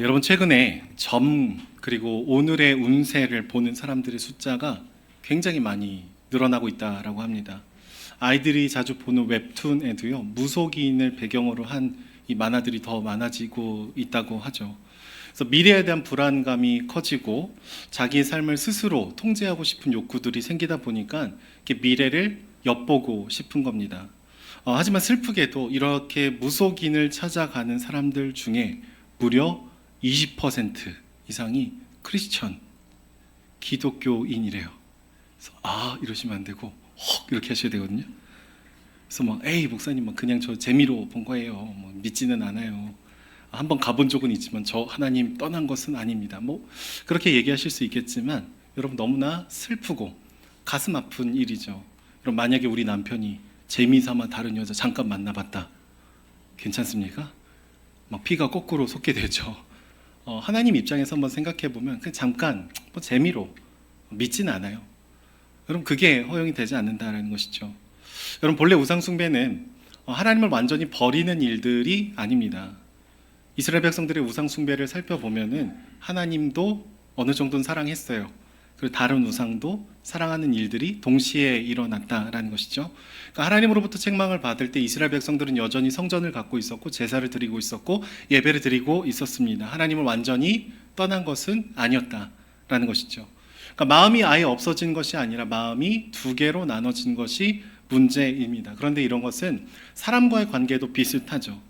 여러분 최근에 점 그리고 오늘의 운세를 보는 사람들의 숫자가 굉장히 많이 늘어나고 있다라고 합니다. 아이들이 자주 보는 웹툰에도요, 무속인을 배경으로 한 이 만화들이 더 많아지고 있다고 하죠. 그래서 미래에 대한 불안감이 커지고 자기의 삶을 스스로 통제하고 싶은 욕구들이 생기다 보니까 이렇게 미래를 엿보고 싶은 겁니다. 하지만 슬프게도 이렇게 무속인을 찾아가는 사람들 중에 무려 20% 이상이 크리스천, 기독교인이래요. 그래서 이러시면 안 되고 이렇게 하셔야 되거든요. 그래서 에이 목사님 그냥 저 재미로 본 거예요. 믿지는 않아요. 한번 가본 적은 있지만 저 하나님 떠난 것은 아닙니다. 그렇게 얘기하실 수 있겠지만 여러분 너무나 슬프고 가슴 아픈 일이죠. 여러분 만약에 우리 남편이 재미삼아 다른 여자 잠깐 만나봤다. 괜찮습니까? 피가 거꾸로 솟게 되죠. 하나님 입장에서 한번 생각해 보면 그냥 잠깐 재미로 믿지는 않아요. 여러분 그게 허용이 되지 않는다라는 것이죠. 여러분 본래 우상 숭배는 하나님을 완전히 버리는 일들이 아닙니다. 이스라엘 백성들의 우상 숭배를 살펴보면은 하나님도 어느 정도는 사랑했어요. 그리고 다른 우상도 사랑하는 일들이 동시에 일어났다라는 것이죠. 그러니까 하나님으로부터 책망을 받을 때 이스라엘 백성들은 여전히 성전을 갖고 있었고 제사를 드리고 있었고 예배를 드리고 있었습니다. 하나님을 완전히 떠난 것은 아니었다라는 것이죠. 그러니까 마음이 아예 없어진 것이 아니라 마음이 두 개로 나눠진 것이 문제입니다. 그런데 이런 것은 사람과의 관계도 비슷하죠.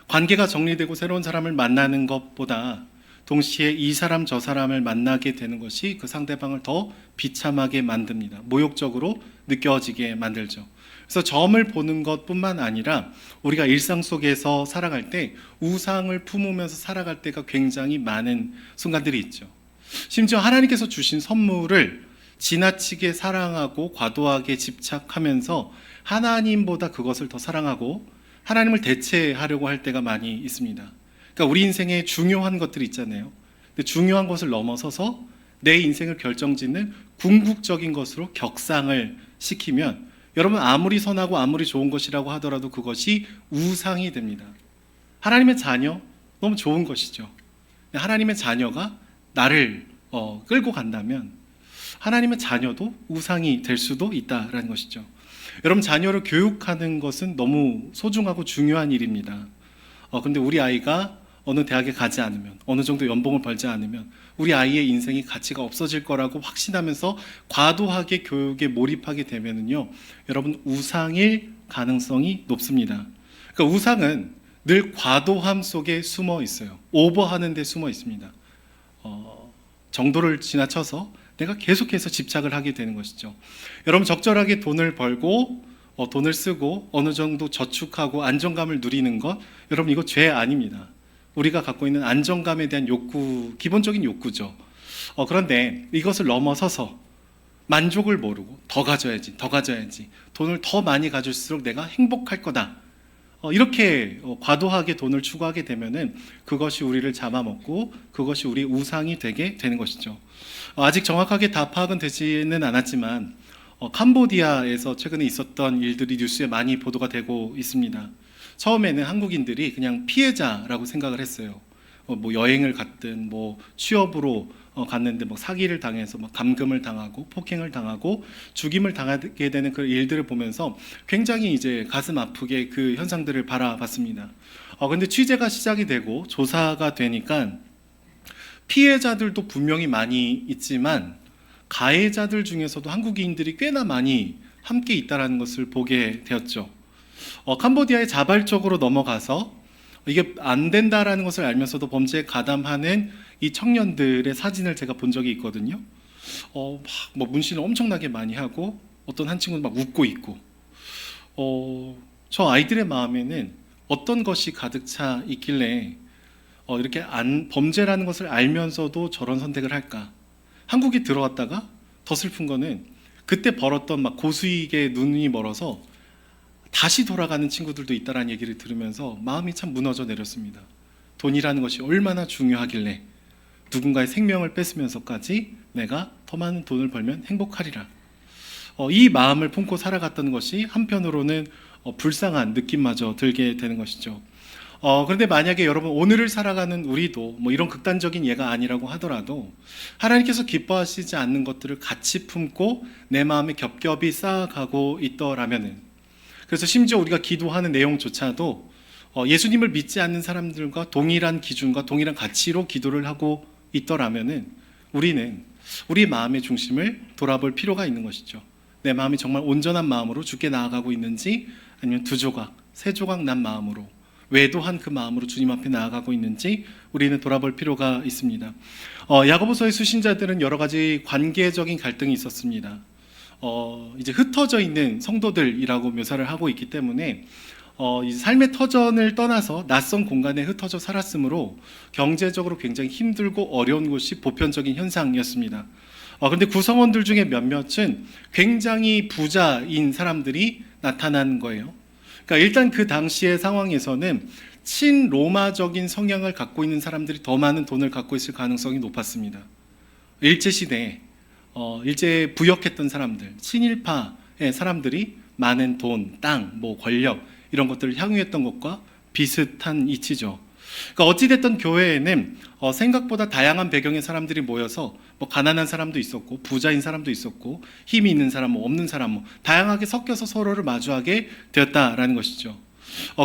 관계가 정리되고 새로운 사람을 만나는 것보다 동시에 이 사람 저 사람을 만나게 되는 것이 그 상대방을 더 비참하게 만듭니다. 모욕적으로 느껴지게 만들죠. 그래서 점을 보는 것뿐만 아니라 우리가 일상 속에서 살아갈 때 우상을 품으면서 살아갈 때가 굉장히 많은 순간들이 있죠. 심지어 하나님께서 주신 선물을 지나치게 사랑하고 과도하게 집착하면서 하나님보다 그것을 더 사랑하고 하나님을 대체하려고 할 때가 많이 있습니다. 그러니까 우리 인생에 중요한 것들이 있잖아요. 근데 중요한 것을 넘어서서 내 인생을 결정짓는 궁극적인 것으로 격상을 시키면 여러분 아무리 선하고 아무리 좋은 것이라고 하더라도 그것이 우상이 됩니다. 하나님의 자녀 너무 좋은 것이죠. 하나님의 자녀가 나를 끌고 간다면 하나님의 자녀도 우상이 될 수도 있다라는 것이죠. 여러분 자녀를 교육하는 것은 너무 소중하고 중요한 일입니다. 근데 우리 아이가 어느 대학에 가지 않으면 어느 정도 연봉을 벌지 않으면 우리 아이의 인생이 가치가 없어질 거라고 확신하면서 과도하게 교육에 몰입하게 되면은요, 여러분 우상일 가능성이 높습니다. 그러니까 우상은 늘 과도함 속에 숨어 있어요. 오버하는 데 숨어 있습니다. 정도를 지나쳐서 내가 계속해서 집착을 하게 되는 것이죠. 여러분 적절하게 돈을 벌고 돈을 쓰고 어느 정도 저축하고 안정감을 누리는 것, 여러분 이거 죄 아닙니다. 우리가 갖고 있는 안정감에 대한 욕구, 기본적인 욕구죠. 그런데 이것을 넘어서서 만족을 모르고 더 가져야지, 돈을 더 많이 가질수록 내가 행복할 거다. 이렇게 과도하게 돈을 추구하게 되면은 그것이 우리를 잡아먹고 그것이 우리 우상이 되게 되는 것이죠. 아직 정확하게 다 파악은 되지는 않았지만 캄보디아에서 최근에 있었던 일들이 뉴스에 많이 보도가 되고 있습니다. 처음에는 한국인들이 그냥 피해자라고 생각을 했어요. 여행을 갔든 취업으로 갔는데 사기를 당해서 감금을 당하고 폭행을 당하고 죽임을 당하게 되는 그 일들을 보면서 굉장히 이제 가슴 아프게 그 현상들을 바라봤습니다. 근데 취재가 시작이 되고 조사가 되니까 피해자들도 분명히 많이 있지만 가해자들 중에서도 한국인들이 꽤나 많이 함께 있다는 것을 보게 되었죠. 캄보디아에 자발적으로 넘어가서 이게 안 된다라는 것을 알면서도 범죄에 가담하는 이 청년들의 사진을 제가 본 적이 있거든요. 문신을 엄청나게 많이 하고 어떤 한 친구는 막 웃고 있고, 저 아이들의 마음에는 어떤 것이 가득 차 있길래 이렇게 범죄라는 것을 알면서도 저런 선택을 할까? 한국에 들어왔다가 더 슬픈 거는 그때 벌었던 고수익에 눈이 멀어서 다시 돌아가는 친구들도 있다라는 얘기를 들으면서 마음이 참 무너져 내렸습니다. 돈이라는 것이 얼마나 중요하길래 누군가의 생명을 뺏으면서까지 내가 더 많은 돈을 벌면 행복하리라. 이 마음을 품고 살아갔던 것이 한편으로는 불쌍한 느낌마저 들게 되는 것이죠. 그런데 만약에 여러분 오늘을 살아가는 우리도 뭐 이런 극단적인 예가 아니라고 하더라도 하나님께서 기뻐하시지 않는 것들을 같이 품고 내 마음에 겹겹이 쌓아가고 있더라면은, 그래서 심지어 우리가 기도하는 내용조차도 예수님을 믿지 않는 사람들과 동일한 기준과 동일한 가치로 기도를 하고 있더라면은 우리는 우리 마음의 중심을 돌아볼 필요가 있는 것이죠. 내 마음이 정말 온전한 마음으로 주께 나아가고 있는지, 아니면 두 조각, 세 조각 난 마음으로, 외도한 그 마음으로 주님 앞에 나아가고 있는지 우리는 돌아볼 필요가 있습니다. 야고보서의 수신자들은 여러 가지 관계적인 갈등이 있었습니다. 이제 흩어져 있는 성도들이라고 묘사를 하고 있기 때문에 이 삶의 터전을 떠나서 낯선 공간에 흩어져 살았으므로 경제적으로 굉장히 힘들고 어려운 것이 보편적인 현상이었습니다. 그런데 구성원들 중에 몇몇은 굉장히 부자인 사람들이 나타난 거예요. 그러니까 일단 그 당시의 상황에서는 친로마적인 성향을 갖고 있는 사람들이 더 많은 돈을 갖고 있을 가능성이 높았습니다. 일제시대에 일제 부역했던 사람들, 친일파의 사람들이 많은 돈, 땅, 뭐 권력 이런 것들을 향유했던 것과 비슷한 이치죠. 그러니까 어찌됐든 교회에는 생각보다 다양한 배경의 사람들이 모여서 뭐 가난한 사람도 있었고 부자인 사람도 있었고 힘이 있는 사람, 뭐 없는 사람, 뭐 다양하게 섞여서 서로를 마주하게 되었다라는 것이죠.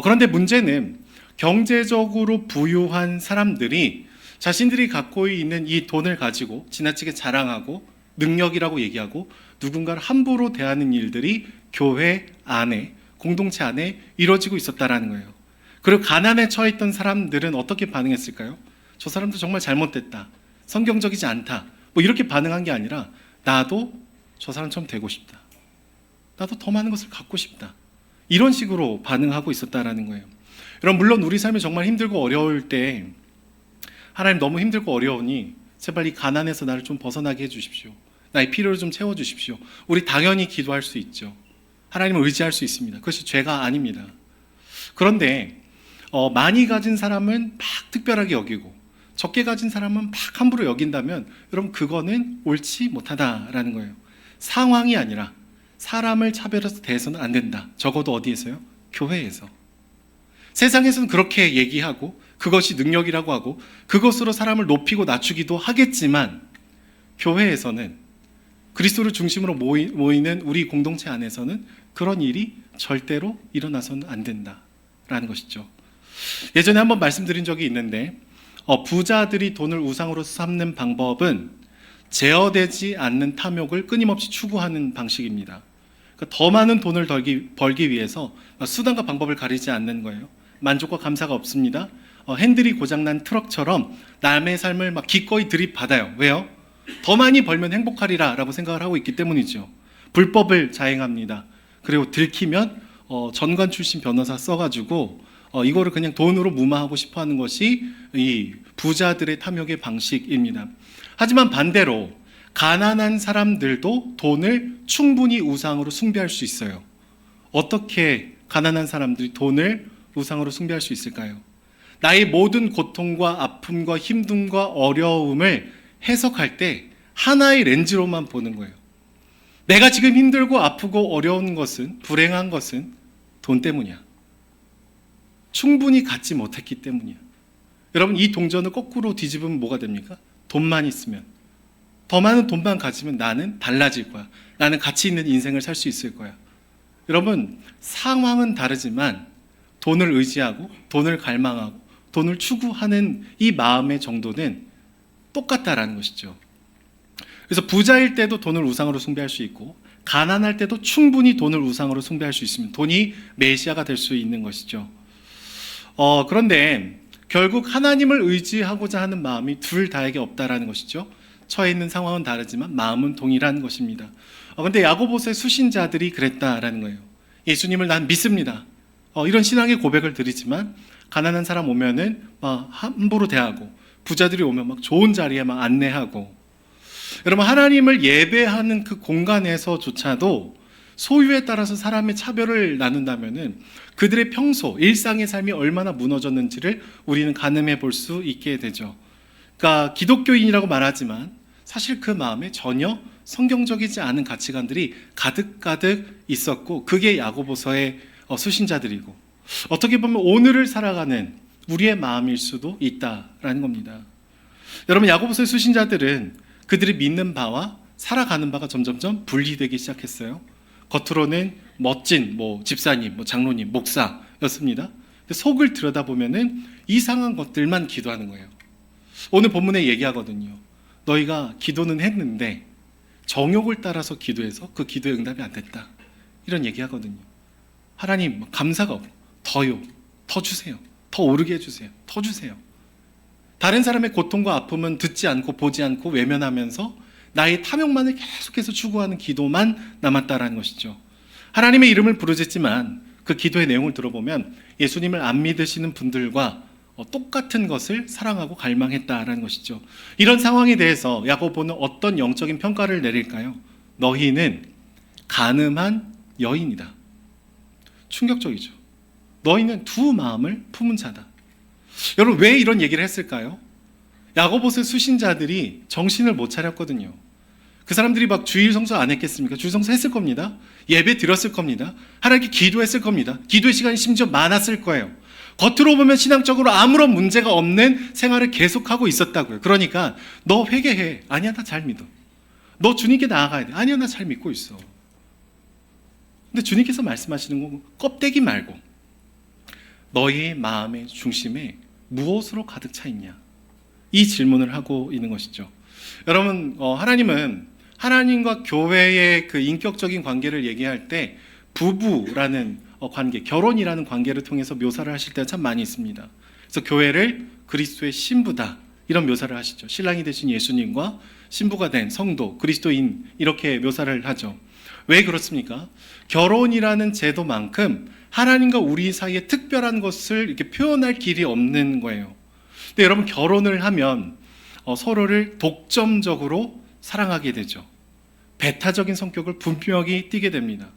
그런데 문제는 경제적으로 부유한 사람들이 자신들이 갖고 있는 이 돈을 가지고 지나치게 자랑하고 능력이라고 얘기하고 누군가를 함부로 대하는 일들이 교회 안에, 공동체 안에 이루어지고 있었다라는 거예요. 그리고 가난에 처했던 사람들은 어떻게 반응했을까요? 저 사람도 정말 잘못됐다, 성경적이지 않다, 뭐 이렇게 반응한 게 아니라 나도 저 사람처럼 되고 싶다, 나도 더 많은 것을 갖고 싶다, 이런 식으로 반응하고 있었다라는 거예요. 여러분, 물론 우리 삶이 정말 힘들고 어려울 때 하나님 너무 힘들고 어려우니 제발 이 가난에서 나를 좀 벗어나게 해주십시오, 나의 필요를 좀 채워주십시오, 우리 당연히 기도할 수 있죠. 하나님을 의지할 수 있습니다. 그것이 죄가 아닙니다. 그런데 많이 가진 사람은 막 특별하게 여기고 적게 가진 사람은 막 함부로 여긴다면 여러분, 그거는 옳지 못하다라는 거예요. 상황이 아니라 사람을 차별해서 대해서는 안 된다. 적어도 어디에서요? 교회에서. 세상에서는 그렇게 얘기하고 그것이 능력이라고 하고 그것으로 사람을 높이고 낮추기도 하겠지만, 교회에서는, 그리스도를 중심으로 모이는 우리 공동체 안에서는 그런 일이 절대로 일어나서는 안 된다라는 것이죠. 예전에 한번 말씀드린 적이 있는데 부자들이 돈을 우상으로 삼는 방법은 제어되지 않는 탐욕을 끊임없이 추구하는 방식입니다. 그러니까 더 많은 돈을 벌기 위해서 수단과 방법을 가리지 않는 거예요. 만족과 감사가 없습니다. 핸들이 고장난 트럭처럼 남의 삶을 막 기꺼이 들이받아요. 왜요? 더 많이 벌면 행복하리라 라고 생각을 하고 있기 때문이죠. 불법을 자행합니다. 그리고 들키면 전관 출신 변호사 써가지고 이거를 그냥 돈으로 무마하고 싶어하는 것이 이 부자들의 탐욕의 방식입니다. 하지만 반대로 가난한 사람들도 돈을 충분히 우상으로 숭배할 수 있어요. 어떻게 가난한 사람들이 돈을 우상으로 숭배할 수 있을까요? 나의 모든 고통과 아픔과 힘듦과 어려움을 해석할 때 하나의 렌즈로만 보는 거예요. 내가 지금 힘들고 아프고 어려운 것은, 불행한 것은 돈 때문이야. 충분히 갖지 못했기 때문이야. 여러분, 이 동전을 거꾸로 뒤집으면 뭐가 됩니까? 돈만 있으면, 더 많은 돈만 가지면 나는 달라질 거야. 나는 가치 있는 인생을 살 수 있을 거야. 여러분, 상황은 다르지만 돈을 의지하고 돈을 갈망하고 돈을 추구하는 이 마음의 정도는 똑같다라는 것이죠. 그래서 부자일 때도 돈을 우상으로 숭배할 수 있고 가난할 때도 충분히 돈을 우상으로 숭배할 수 있으면 돈이 메시아가 될 수 있는 것이죠. 그런데 결국 하나님을 의지하고자 하는 마음이 둘 다에게 없다라는 것이죠. 처해 있는 상황은 다르지만 마음은 동일한 것입니다. 그런데 야고보서의 수신자들이 그랬다라는 거예요. 예수님을 난 믿습니다. 이런 신앙의 고백을 드리지만 가난한 사람 오면은 막 함부로 대하고 부자들이 오면 막 좋은 자리에 막 안내하고, 여러분, 하나님을 예배하는 그 공간에서조차도 소유에 따라서 사람의 차별을 나눈다면은 그들의 평소 일상의 삶이 얼마나 무너졌는지를 우리는 가늠해 볼 수 있게 되죠. 그러니까 기독교인이라고 말하지만 사실 그 마음에 전혀 성경적이지 않은 가치관들이 가득가득 있었고, 그게 야고보서의 수신자들이고, 어떻게 보면 오늘을 살아가는 우리의 마음일 수도 있다라는 겁니다. 여러분, 야고보서의 수신자들은 그들이 믿는 바와 살아가는 바가 점점점 분리되기 시작했어요. 겉으로는 멋진 집사님, 장로님, 목사였습니다. 근데 속을 들여다보면은 이상한 것들만 기도하는 거예요. 오늘 본문에 얘기하거든요. 너희가 기도는 했는데 정욕을 따라서 기도해서 그 기도의 응답이 안 됐다. 이런 얘기하거든요. 하나님, 감사가 없고 더요, 더 주세요, 더 오르게 해주세요, 더 주세요. 다른 사람의 고통과 아픔은 듣지 않고 보지 않고 외면하면서 나의 탐욕만을 계속해서 추구하는 기도만 남았다라는 것이죠. 하나님의 이름을 부르짖지만 그 기도의 내용을 들어보면 예수님을 안 믿으시는 분들과 똑같은 것을 사랑하고 갈망했다라는 것이죠. 이런 상황에 대해서 야고보는 어떤 영적인 평가를 내릴까요? 너희는 간음한 여인이다. 충격적이죠. 너희는 두 마음을 품은 자다. 여러분, 왜 이런 얘기를 했을까요? 야고보서의 수신자들이 정신을 못 차렸거든요. 그 사람들이 막 주일 성수 안 했겠습니까? 주일 성수 했을 겁니다. 예배 드렸을 겁니다. 하나님께 기도했을 겁니다. 기도의 시간이 심지어 많았을 거예요. 겉으로 보면 신앙적으로 아무런 문제가 없는 생활을 계속하고 있었다고요. 그러니까 너 회개해. 아니야, 나 잘 믿어. 너 주님께 나아가야 돼. 아니야, 나 잘 믿고 있어. 근데 주님께서 말씀하시는 건 껍데기 말고 너희 마음의 중심에 무엇으로 가득 차 있냐? 이 질문을 하고 있는 것이죠. 여러분, 하나님은 하나님과 교회의 그 인격적인 관계를 얘기할 때 부부라는 관계, 결혼이라는 관계를 통해서 묘사를 하실 때가 참 많이 있습니다. 그래서 교회를 그리스도의 신부다, 이런 묘사를 하시죠. 신랑이 되신 예수님과 신부가 된 성도, 그리스도인, 이렇게 묘사를 하죠. 왜 그렇습니까? 결혼이라는 제도만큼 하나님과 우리 사이에 특별한 것을 이렇게 표현할 길이 없는 거예요. 근데 여러분, 결혼을 하면 서로를 독점적으로 사랑하게 되죠. 배타적인 성격을 분명히 띠게 됩니다.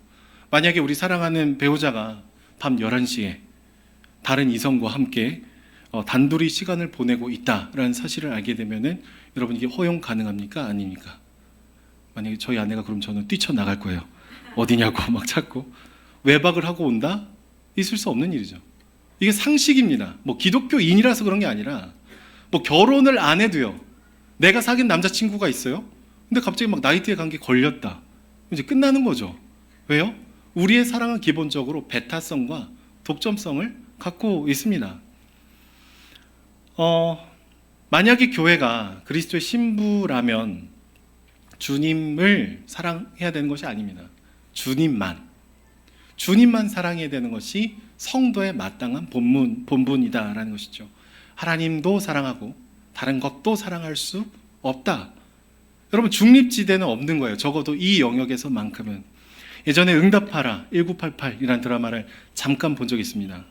만약에 우리 사랑하는 배우자가 밤 11시에 다른 이성과 함께 단둘이 시간을 보내고 있다라는 사실을 알게 되면은 여러분, 이게 허용 가능합니까? 아닙니까? 만약에 저희 아내가 그럼 저는 뛰쳐나갈 거예요. 어디냐고 막 찾고. 외박을 하고 온다? 있을 수 없는 일이죠. 이게 상식입니다. 기독교인이라서 그런 게 아니라 결혼을 안 해도요, 내가 사귄 남자친구가 있어요. 근데 갑자기 막 나이트에 간 게 걸렸다. 이제 끝나는 거죠. 왜요? 우리의 사랑은 기본적으로 배타성과 독점성을 갖고 있습니다. 만약에 교회가 그리스도의 신부라면 주님을 사랑해야 되는 것이 아닙니다. 주님만 사랑해야 되는 것이 성도의 마땅한 본분이다라는 것이죠. 하나님도 사랑하고 다른 것도 사랑할 수 없다. 여러분, 중립지대는 없는 거예요. 적어도 이 영역에서만큼은. 예전에 응답하라 1988이라는 드라마를 잠깐 본 적이 있습니다.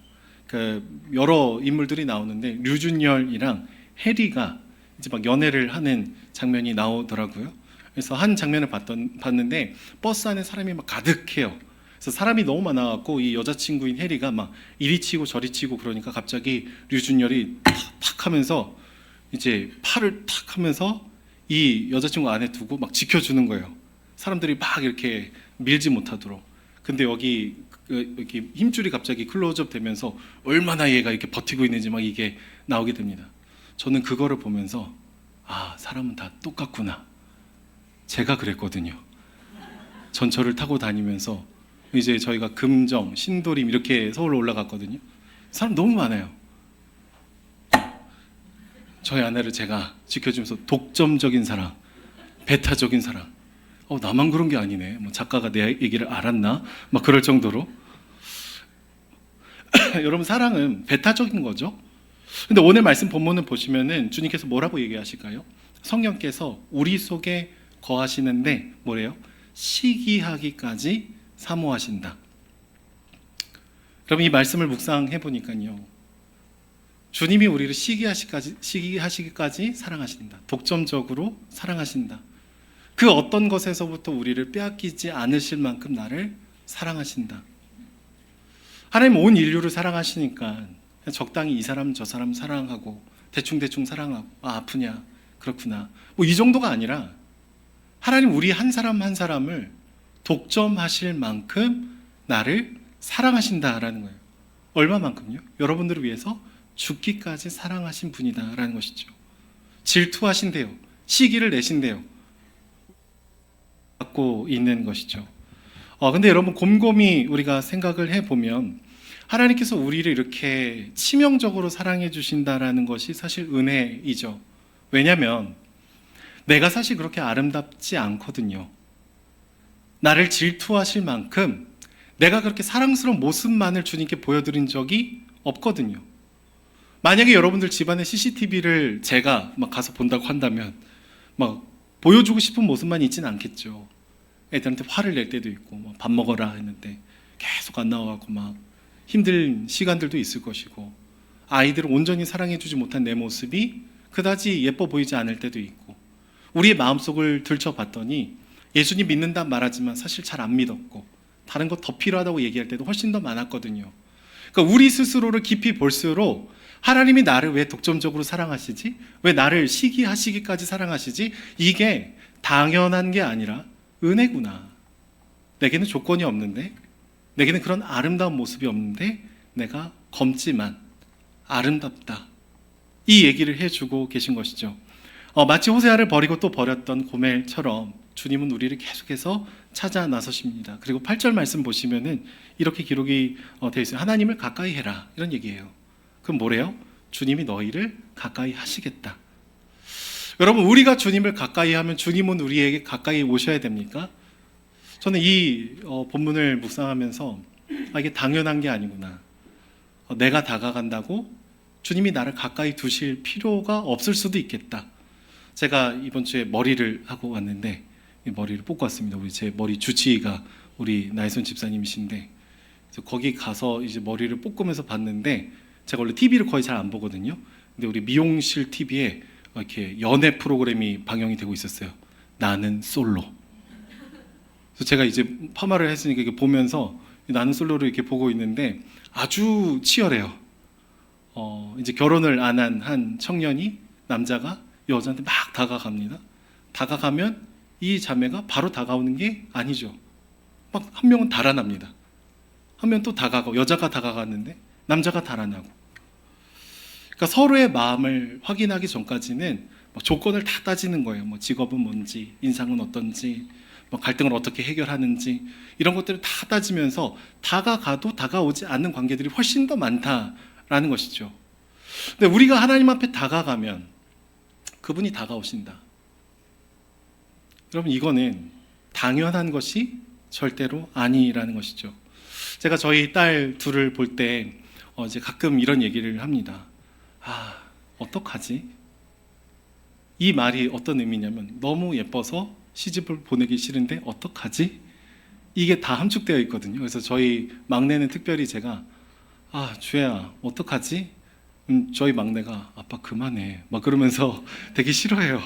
여러 인물들이 나오는데 류준열이랑 해리가 이제 막 연애를 하는 장면이 나오더라고요. 그래서 한 장면을 봤는데 버스 안에 사람이 막 가득해요. 그래서 사람이 너무 많아갖고 이 여자친구인 해리가 막 이리 치고 저리 치고 그러니까 갑자기 류준열이 탁 하면서 이제 팔을 탁 하면서 이 여자친구 안에 두고 막 지켜주는 거예요. 사람들이 막 이렇게 밀지 못하도록. 근데 여기 힘줄이 갑자기 클로즈업 되면서 얼마나 얘가 이렇게 버티고 있는지 막 이게 나오게 됩니다. 저는 그거를 보면서 사람은 다 똑같구나. 제가 그랬거든요. 전철을 타고 다니면서 이제 저희가 금정, 신도림 이렇게 서울로 올라갔거든요. 사람 너무 많아요. 저희 아내를 제가 지켜주면서 독점적인 사랑, 배타적인 사랑. 나만 그런 게 아니네. 작가가 내 얘기를 알았나? 막 그럴 정도로. 여러분, 사랑은 배타적인 거죠. 근데 오늘 말씀 본문을 보시면은 주님께서 뭐라고 얘기하실까요? 성령께서 우리 속에 거하시는데 뭐래요? 시기하기까지 사모하신다. 여러분, 이 말씀을 묵상해 보니까요, 주님이 우리를 시기하시기까지 사랑하신다. 독점적으로 사랑하신다. 그 어떤 것에서부터 우리를 빼앗기지 않으실 만큼 나를 사랑하신다. 하나님 온 인류를 사랑하시니까 적당히 이 사람 저 사람 사랑하고 대충 사랑하고 아프냐 그렇구나 이 정도가 아니라 하나님 우리 한 사람 한 사람을 독점하실 만큼 나를 사랑하신다라는 거예요. 얼마만큼요? 여러분들을 위해서 죽기까지 사랑하신 분이다라는 것이죠. 질투하신대요. 시기를 내신대요. 갖고 있는 것이죠. 근데 여러분 곰곰이 우리가 생각을 해보면 하나님께서 우리를 이렇게 치명적으로 사랑해 주신다라는 것이 사실 은혜이죠. 왜냐하면 내가 사실 그렇게 아름답지 않거든요. 나를 질투하실 만큼 내가 그렇게 사랑스러운 모습만을 주님께 보여드린 적이 없거든요. 만약에 여러분들 집안에 CCTV를 제가 막 가서 본다고 한다면 막 보여주고 싶은 모습만 있지는 않겠죠. 애들한테 화를 낼 때도 있고 밥 먹어라 했는데 계속 안 나와갖고 막 힘든 시간들도 있을 것이고, 아이들을 온전히 사랑해주지 못한 내 모습이 그다지 예뻐 보이지 않을 때도 있고, 우리의 마음속을 들춰봤더니 예수님 믿는다 말하지만 사실 잘 안 믿었고 다른 것 더 필요하다고 얘기할 때도 훨씬 더 많았거든요. 그러니까 우리 스스로를 깊이 볼수록 하나님이 나를 왜 독점적으로 사랑하시지? 왜 나를 시기하시기까지 사랑하시지? 이게 당연한 게 아니라 은혜구나. 내게는 조건이 없는데, 내게는 그런 아름다운 모습이 없는데 내가 검지만 아름답다. 이 얘기를 해주고 계신 것이죠. 마치 호세아를 버리고 또 버렸던 고멜처럼 주님은 우리를 계속해서 찾아 나서십니다. 그리고 8절 말씀 보시면은 이렇게 기록이 되어 있어요. 하나님을 가까이 해라, 이런 얘기예요. 그럼 뭐래요? 주님이 너희를 가까이 하시겠다. 여러분, 우리가 주님을 가까이 하면 주님은 우리에게 가까이 오셔야 됩니까? 저는 이 본문을 묵상하면서 이게 당연한 게 아니구나. 내가 다가간다고 주님이 나를 가까이 두실 필요가 없을 수도 있겠다. 제가 이번 주에 머리를 하고 왔는데 머리를 뽑고 왔습니다. 제 머리 주치의가 우리 나혜선 집사님이신데, 거기 가서 이제 머리를 뽑으면서 봤는데, 제가 원래 TV를 거의 잘 안 보거든요. 근데 우리 미용실 TV에 이렇게 연애 프로그램이 방영이 되고 있었어요. 나는 솔로. 그래서 제가 이제 파마를 했으니까 이렇게 보면서 나는 솔로를 이렇게 보고 있는데 아주 치열해요. 이제 결혼을 안 한 한 청년이, 남자가 여자한테 막 다가갑니다. 다가가면 이 자매가 바로 다가오는 게 아니죠. 막 한 명은 달아납니다. 한 명 또 다가가고, 여자가 다가갔는데 남자가 달아나고. 그러니까 서로의 마음을 확인하기 전까지는 조건을 다 따지는 거예요. 직업은 뭔지, 인상은 어떤지, 갈등을 어떻게 해결하는지, 이런 것들을 다 따지면서 다가가도 다가오지 않는 관계들이 훨씬 더 많다라는 것이죠. 근데 우리가 하나님 앞에 다가가면 그분이 다가오신다. 여러분, 이거는 당연한 것이 절대로 아니라는 것이죠. 제가 저희 딸 둘을 볼 때 이제 가끔 이런 얘기를 합니다. 어떡하지? 이 말이 어떤 의미냐면, 너무 예뻐서 시집을 보내기 싫은데 어떡하지? 이게 다 함축되어 있거든요. 그래서 저희 막내는 특별히 제가 주혜야 어떡하지? 저희 막내가 아빠 그만해 막 그러면서 되게 싫어해요.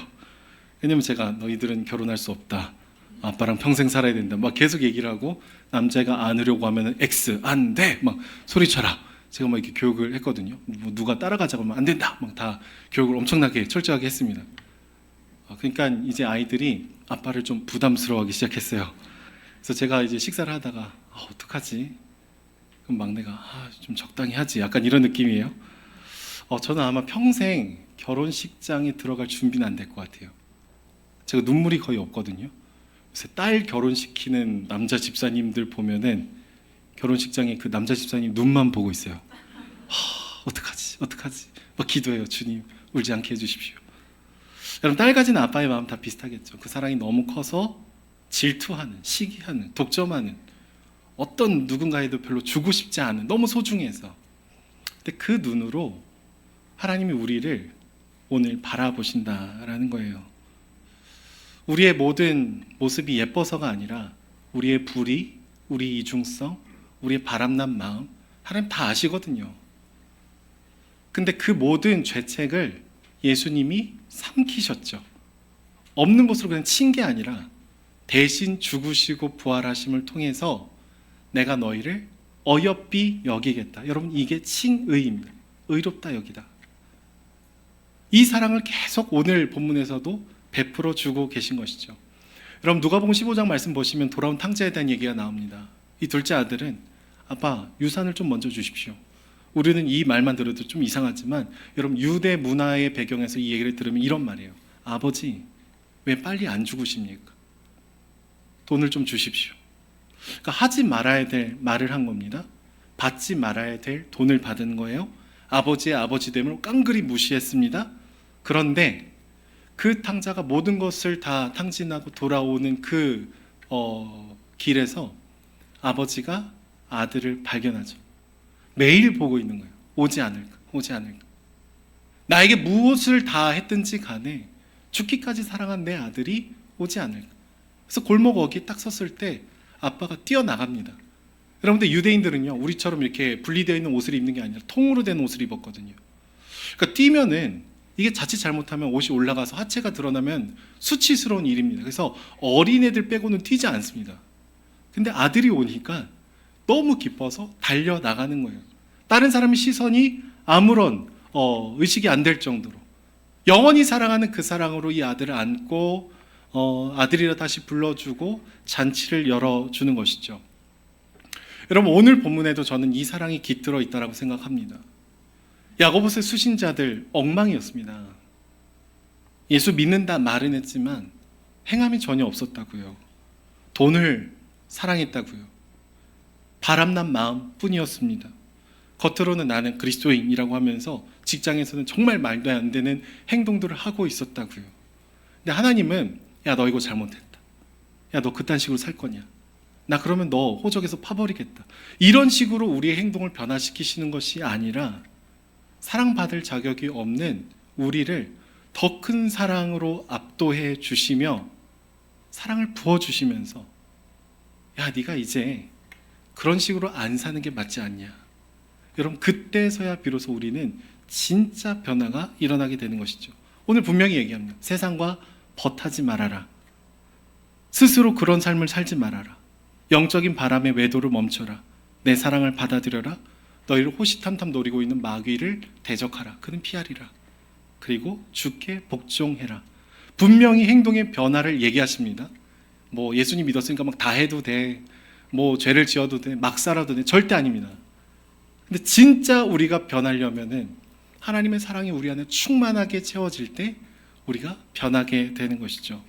왜냐면 제가 너희들은 결혼할 수 없다, 아빠랑 평생 살아야 된다 막 계속 얘기를 하고, 남자가 안으려고 하면 X 안 돼 막 소리쳐라. 제가 막 이렇게 교육을 했거든요. 누가 따라가자고 하면 안 된다 막 다 교육을 엄청나게 철저하게 했습니다. 그러니까 이제 아이들이 아빠를 좀 부담스러워하기 시작했어요. 그래서 제가 이제 식사를 하다가 어떡하지? 그럼 막내가 좀 적당히 하지, 약간 이런 느낌이에요. 저는 아마 평생 결혼식장에 들어갈 준비는 안 될 것 같아요. 제가 눈물이 거의 없거든요. 그래서 딸 결혼시키는 남자 집사님들 보면은 결혼식장에 그 남자 집사님 눈만 보고 있어요. 어떡하지 막 기도해요. 주님 울지 않게 해주십시오. 여러분, 딸 가진 아빠의 마음 다 비슷하겠죠. 그 사랑이 너무 커서 질투하는, 시기하는, 독점하는, 어떤 누군가에도 별로 주고 싶지 않은, 너무 소중해서. 근데 그 눈으로 하나님이 우리를 오늘 바라보신다라는 거예요. 우리의 모든 모습이 예뻐서가 아니라 우리의 불의, 우리 이중성, 우리의 바람난 마음, 하나님 다 아시거든요. 근데 그 모든 죄책을 예수님이 삼키셨죠. 없는 것으로 그냥 친 게 아니라 대신 죽으시고 부활하심을 통해서 내가 너희를 어여삐 여기겠다. 여러분, 이게 칭의입니다. 의롭다 여기다. 이 사랑을 계속 오늘 본문에서도 베풀어 주고 계신 것이죠. 여러분, 누가복음 15장 말씀 보시면 돌아온 탕자에 대한 얘기가 나옵니다. 이 둘째 아들은 아빠 유산을 좀 먼저 주십시오. 우리는 이 말만 들어도 좀 이상하지만 여러분 유대 문화의 배경에서 이 얘기를 들으면 이런 말이에요. 아버지 왜 빨리 안 죽으십니까? 돈을 좀 주십시오. 그러니까 하지 말아야 될 말을 한 겁니다. 받지 말아야 될 돈을 받은 거예요. 아버지의 아버지됨을 깡그리 무시했습니다. 그런데 그 탕자가 모든 것을 다 탕진하고 돌아오는 그 길에서 아버지가 아들을 발견하죠. 매일 보고 있는 거예요. 오지 않을까, 오지 않을까. 나에게 무엇을 다 했든지 간에 죽기까지 사랑한 내 아들이 오지 않을까. 그래서 골목 어귀에 딱 섰을 때 아빠가 뛰어나갑니다. 여러분들 유대인들은요, 우리처럼 이렇게 분리되어 있는 옷을 입는 게 아니라 통으로 된 옷을 입었거든요. 그러니까 뛰면은 이게 자칫 잘못하면 옷이 올라가서 하체가 드러나면 수치스러운 일입니다. 그래서 어린애들 빼고는 뛰지 않습니다. 근데 아들이 오니까 너무 기뻐서 달려나가는 거예요. 다른 사람의 시선이 아무런 의식이 안 될 정도로 영원히 사랑하는 그 사랑으로 이 아들을 안고 아들이라 다시 불러주고 잔치를 열어주는 것이죠. 여러분 오늘 본문에도 저는 이 사랑이 깃들어 있다고 생각합니다. 야고보서의 수신자들 엉망이었습니다. 예수 믿는다 말은 했지만 행함이 전혀 없었다고요. 돈을 사랑했다고요. 바람난 마음뿐이었습니다. 겉으로는 나는 그리스도인이라고 하면서 직장에서는 정말 말도 안 되는 행동들을 하고 있었다고요. 근데 하나님은 야 너 이거 잘못했다. 야 너 그딴 식으로 살 거냐. 나 그러면 너 호적에서 파버리겠다. 이런 식으로 우리의 행동을 변화시키시는 것이 아니라 사랑받을 자격이 없는 우리를 더 큰 사랑으로 압도해 주시며 사랑을 부어주시면서 야 네가 이제 그런 식으로 안 사는 게 맞지 않냐. 여러분 그때서야 비로소 우리는 진짜 변화가 일어나게 되는 것이죠. 오늘 분명히 얘기합니다. 세상과 벗하지 말아라. 스스로 그런 삶을 살지 말아라. 영적인 바람의 외도를 멈춰라. 내 사랑을 받아들여라. 너희를 호시탐탐 노리고 있는 마귀를 대적하라. 그는 피하리라. 그리고 주께 복종해라. 분명히 행동의 변화를 얘기하십니다. 뭐 예수님 믿었으니까 막 다 해도 돼. 뭐 죄를 지어도 돼. 막 살아도 돼. 절대 아닙니다. 근데 진짜 우리가 변하려면은 하나님의 사랑이 우리 안에 충만하게 채워질 때 우리가 변하게 되는 것이죠.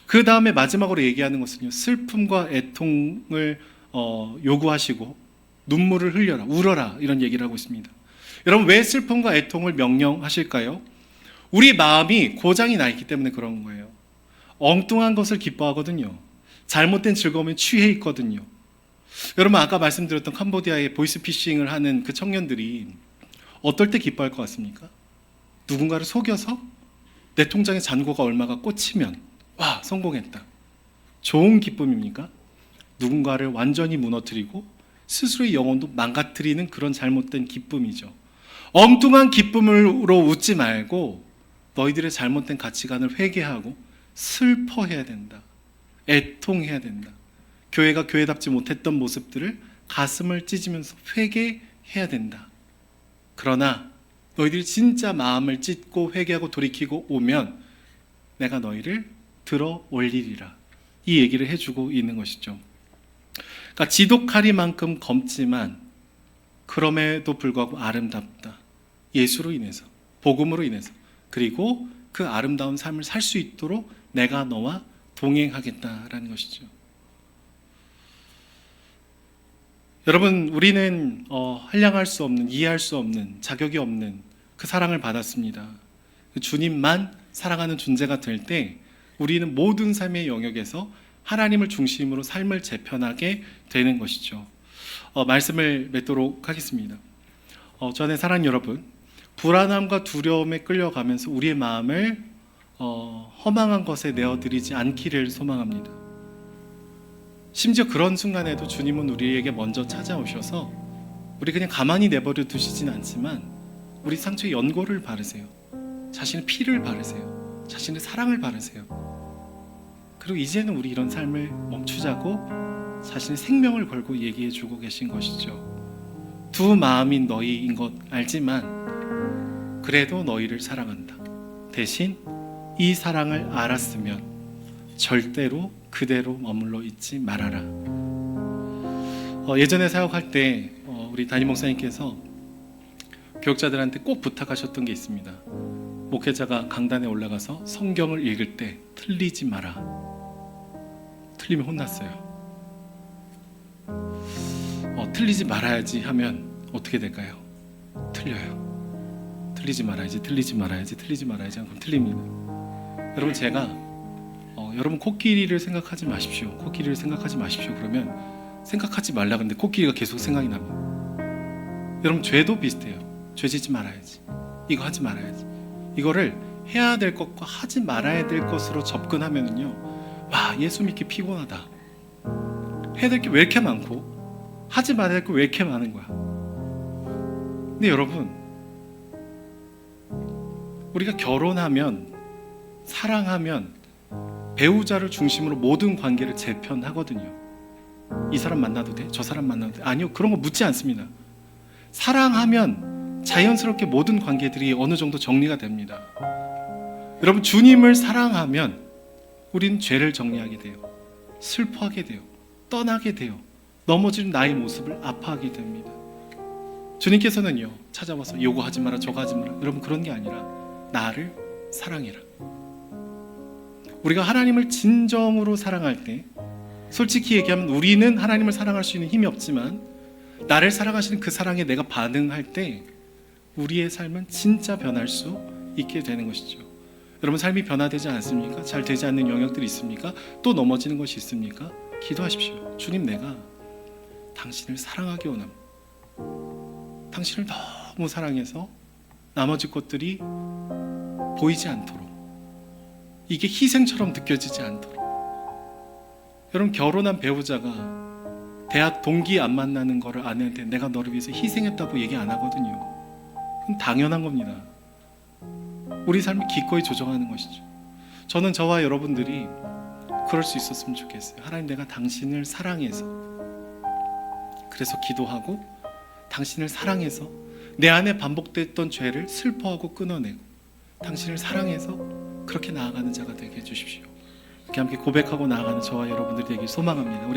그 다음에 마지막으로 얘기하는 것은요, 슬픔과 애통을 요구하시고 눈물을 흘려라, 울어라 이런 얘기를 하고 있습니다. 여러분 왜 슬픔과 애통을 명령하실까요? 우리 마음이 고장이 나 있기 때문에 그런 거예요. 엉뚱한 것을 기뻐하거든요. 잘못된 즐거움에 취해 있거든요. 여러분 아까 말씀드렸던 캄보디아의 보이스피싱을 하는 그 청년들이 어떨 때 기뻐할 것 같습니까? 누군가를 속여서 내 통장에 잔고가 얼마가 꽂히면 와 성공했다. 좋은 기쁨입니까? 누군가를 완전히 무너뜨리고 스스로의 영혼도 망가뜨리는 그런 잘못된 기쁨이죠. 엉뚱한 기쁨으로 웃지 말고 너희들의 잘못된 가치관을 회개하고 슬퍼해야 된다. 애통해야 된다. 교회가 교회답지 못했던 모습들을 가슴을 찢으면서 회개해야 된다. 그러나 너희들이 진짜 마음을 찢고 회개하고 돌이키고 오면 내가 너희를 들어 올리리라. 이 얘기를 해주고 있는 것이죠. 그러니까 지독하리만큼 검지만 그럼에도 불구하고 아름답다. 예수로 인해서, 복음으로 인해서, 그리고 그 아름다운 삶을 살 수 있도록 내가 너와 동행하겠다라는 것이죠. 여러분 우리는 한량할 수 없는, 이해할 수 없는, 자격이 없는 그 사랑을 받았습니다. 주님만 사랑하는 존재가 될 때 우리는 모든 삶의 영역에서 하나님을 중심으로 삶을 재편하게 되는 것이죠. 말씀을 맺도록 하겠습니다. 저 안에 사랑하는 여러분, 불안함과 두려움에 끌려가면서 우리의 마음을 허망한 것에 내어드리지 않기를 소망합니다. 심지어 그런 순간에도 주님은 우리에게 먼저 찾아오셔서 우리 그냥 가만히 내버려 두시진 않지만 우리 상처에 연고를 바르세요. 자신의 피를 바르세요. 자신의 사랑을 바르세요. 그리고 이제는 우리 이런 삶을 멈추자고 자신의 생명을 걸고 얘기해 주고 계신 것이죠. 두 마음인 너희인 것 알지만 그래도 너희를 사랑한다. 대신 이 사랑을 알았으면 절대로 그대로 머물러 있지 말아라. 예전에 사역할 때 우리 담임 목사님께서 교육자들한테 꼭 부탁하셨던 게 있습니다. 목회자가 강단에 올라가서 성경을 읽을 때 틀리지 마라. 틀리면 혼났어요. 틀리지 말아야지 하면 어떻게 될까요? 틀려요. 틀리지 말아야지, 틀리지 말아야지, 틀리지 말아야지 하면 틀립니다. 여러분, 제가 여러분 코끼리를 생각하지 마십시오. 코끼리를 생각하지 마십시오. 그러면 생각하지 말라 그러는데 코끼리가 계속 생각이 납니다. 여러분, 죄도 비슷해요. 죄 짓지 말아야지, 이거 하지 말아야지. 이거를 해야 될 것과 하지 말아야 될 것으로 접근하면은요, 와, 예수 믿기 피곤하다. 해야 될 게 왜 이렇게 많고 하지 말아야 될 게 왜 이렇게 많은 거야. 근데 여러분, 우리가 결혼하면, 사랑하면 배우자를 중심으로 모든 관계를 재편하거든요. 이 사람 만나도 돼? 저 사람 만나도 돼? 아니요, 그런 거 묻지 않습니다. 사랑하면 자연스럽게 모든 관계들이 어느 정도 정리가 됩니다. 여러분, 주님을 사랑하면 우리는 죄를 정리하게 돼요. 슬퍼하게 돼요. 떠나게 돼요. 넘어지는 나의 모습을 아파하게 됩니다. 주님께서는요, 찾아와서 요거 하지 마라, 저거 하지 마라. 여러분, 그런 게 아니라 나를 사랑해라. 우리가 하나님을 진정으로 사랑할 때, 솔직히 얘기하면 우리는 하나님을 사랑할 수 있는 힘이 없지만 나를 사랑하시는 그 사랑에 내가 반응할 때 우리의 삶은 진짜 변할 수 있게 되는 것이죠. 여러분, 삶이 변화되지 않습니까? 잘 되지 않는 영역들이 있습니까? 또 넘어지는 것이 있습니까? 기도하십시오. 주님, 내가 당신을 사랑하기 원합니다. 당신을 너무 사랑해서 나머지 것들이 보이지 않도록, 이게 희생처럼 느껴지지 않도록. 여러분, 결혼한 배우자가 대학 동기 안 만나는 거를 아내한테 내가 너를 위해서 희생했다고 얘기 안 하거든요. 그건 당연한 겁니다. 우리 삶을 기꺼이 조정하는 것이죠. 저는 저와 여러분들이 그럴 수 있었으면 좋겠어요. 하나님, 내가 당신을 사랑해서, 그래서 기도하고 당신을 사랑해서 내 안에 반복됐던 죄를 슬퍼하고 끊어내고 당신을 사랑해서 그렇게 나아가는 자가 되게 해주십시오. 이렇게 함께 고백하고 나아가는 저와 여러분들이 되길 소망합니다. 우리